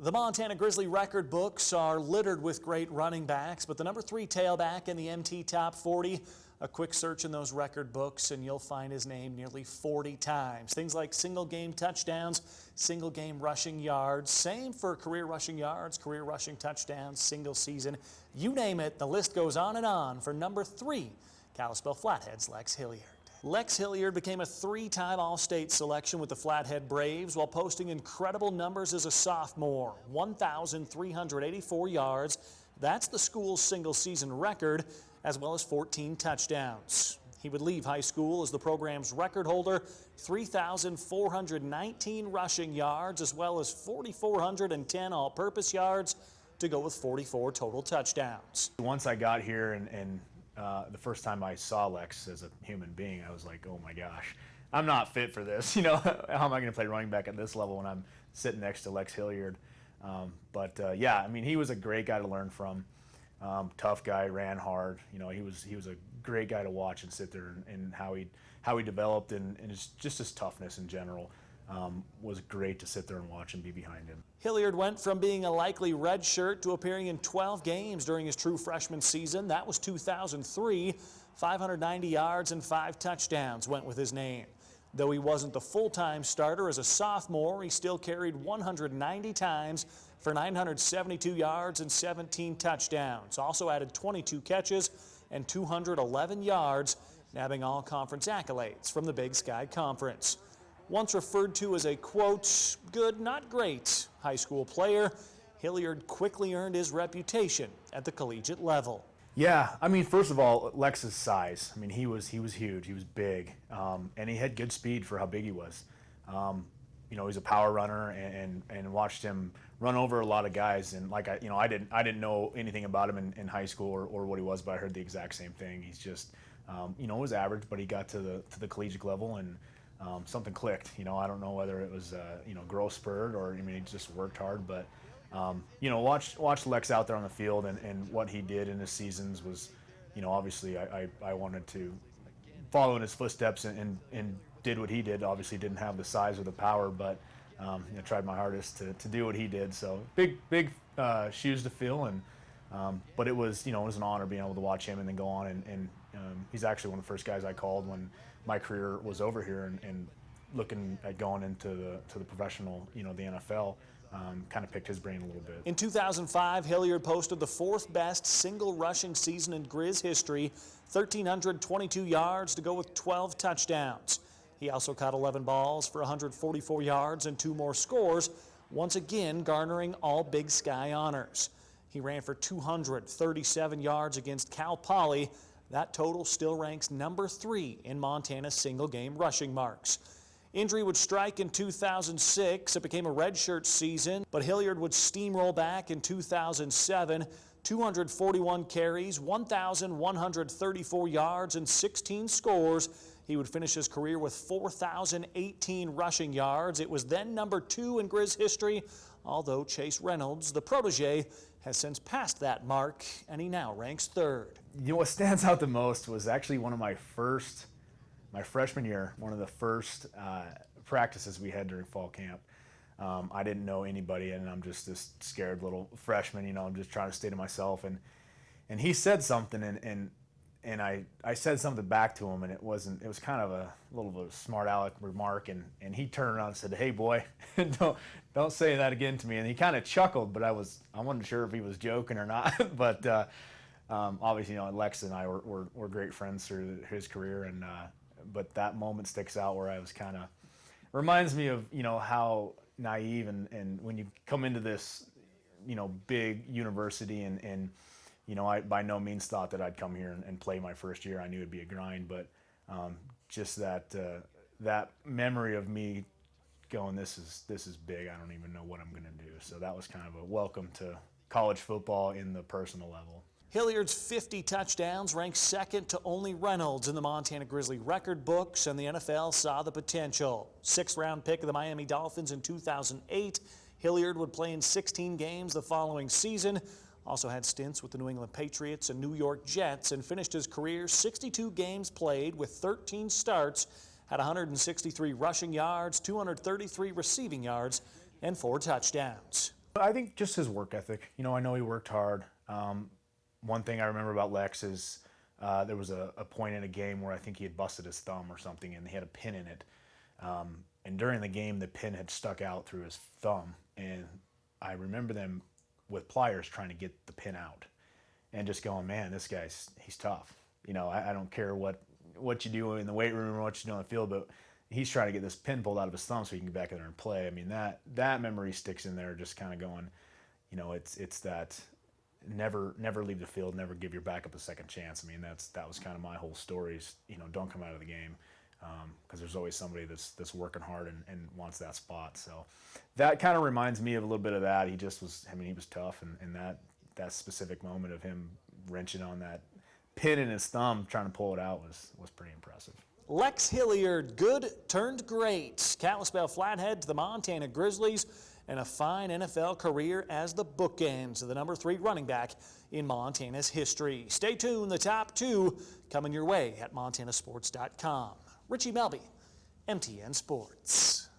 The Montana Grizzly record books are littered with great running backs, but the number 3 tailback in the MT Top 40, a quick search in those record books and you'll find his name nearly 40 times. Things like single game touchdowns, single game rushing yards, same for career rushing yards, career rushing touchdowns, single season, you name it, the list goes on and on for number 3, Kalispell Flathead's Lex Hilliard. Lex Hilliard became a 3-time All-State selection with the Flathead Braves while posting incredible numbers as a sophomore. 1,384 yards. That's the school's single-season record, as well as 14 touchdowns. He would leave high school as the program's record holder, 3,419 rushing yards, as well as 4,410 all-purpose yards to go with 44 total touchdowns. Once I got here and the first time I saw Lex as a human being, I was like, oh my gosh, I'm not fit for this. You know, how am I going to play running back at this level when I'm sitting next to Lex Hilliard? Yeah, I mean, he was a great guy to learn from. Tough guy, ran hard. You know, he was a great guy to watch and sit there and how he developed and just his toughness in general. Was great to sit there and watch and be behind him. Hilliard went from being a likely redshirt to appearing in 12 games during his true freshman season. That was 2003. 590 yards and 5 touchdowns went with his name. Though he wasn't the full-time starter as a sophomore, he still carried 190 times for 972 yards and 17 touchdowns. Also added 22 catches and 211 yards, nabbing all conference accolades from the Big Sky Conference. Once referred to as a, quote, good, not great high school player, Hilliard quickly earned his reputation at the collegiate level. Yeah, I mean, first of all, Lex's size. I mean, he was huge, he was big, and he had good speed for how big he was. You know, he's a power runner, and watched him run over a lot of guys. And like I didn't know anything about him in high school or what he was, but I heard the exact same thing. He's just, you know, was average, but he got to the collegiate level and. Something clicked. You know, I don't know whether it was you know, growth spurred or, I mean, he just worked hard, but you know, watch Lex out there on the field and what he did in his seasons was, you know, obviously I wanted to follow in his footsteps and did what he did. Obviously didn't have the size or the power, but you know, tried my hardest to do what he did. So big shoes to fill, and but it was, you know, it was an honor being able to watch him and then go on and he's actually one of the first guys I called when my career was over here and looking at going into the professional, you know, the NFL. Kind of picked his brain a little bit. In 2005, Hilliard posted the 4th best single rushing season in Grizz history, 1,322 yards to go with 12 touchdowns. He also caught 11 balls for 144 yards and 2 more scores, once again garnering all Big Sky honors. He ran for 237 yards against Cal Poly. That total still ranks number 3 in Montana's single-game rushing marks. Injury would strike in 2006. It became a redshirt season, but Hilliard would steamroll back in 2007. 241 carries, 1,134 yards, and 16 scores. He would finish his career with 4,018 rushing yards. It was then number 2 in Grizz history, although Chase Reynolds, the protege, has since passed that mark, and he now ranks 3rd. You know, what stands out the most was actually one of my freshman year, one of the first practices we had during fall camp. I didn't know anybody, and I'm just this scared little freshman, you know, I'm just trying to stay to myself. And he said something, and I said something back to him, and it was kind of a little bit of a smart aleck remark, and he turned around and said, "Hey boy, don't say that again to me." And he kind of chuckled, but I wasn't sure if he was joking or not. But obviously, you know, Lex and I were great friends through his career, and but that moment sticks out where I was kind of, reminds me of, you know, how naive and when you come into this, you know, big university and you know, I by no means thought that I'd come here and play my first year. I knew it'd be a grind, but just that memory of me going, this is big. I don't even know what I'm going to do. So that was kind of a welcome to college football in the personal level. Hilliard's 50 touchdowns ranked 2nd to only Reynolds in the Montana Grizzly record books, and the NFL saw the potential. 6th-round pick of the Miami Dolphins in 2008, Hilliard would play in 16 games the following season. Also had stints with the New England Patriots and New York Jets, and finished his career 62 games played with 13 starts, had 163 rushing yards, 233 receiving yards, and 4 touchdowns. I think just his work ethic. You know, I know he worked hard. One thing I remember about Lex is there was a point in a game where I think he had busted his thumb or something, and he had a pin in it. And during the game, the pin had stuck out through his thumb, and I remember them with pliers trying to get the pin out, and just going, man, this guy's he's tough. You know, I don't care what you do in the weight room or what you do on the field, but he's trying to get this pin pulled out of his thumb so he can get back in there and play. I mean, that memory sticks in there, just kind of going, you know, it's that never leave the field, never give your backup a second chance. I mean, that was kind of my whole story. Is, you know, don't come out of the game, because there's always somebody that's working hard and wants that spot. So that kind of reminds me of a little bit of that. He just was, I mean, he was tough, and that specific moment of him wrenching on that pin in his thumb trying to pull it out was pretty impressive. Lex Hilliard, good turned great. Kalispell Flathead to the Montana Grizzlies, and a fine NFL career as the bookends of the number 3 running back in Montana's history. Stay tuned, the top 2 coming your way at montanasports.com. Richie Melby, MTN Sports.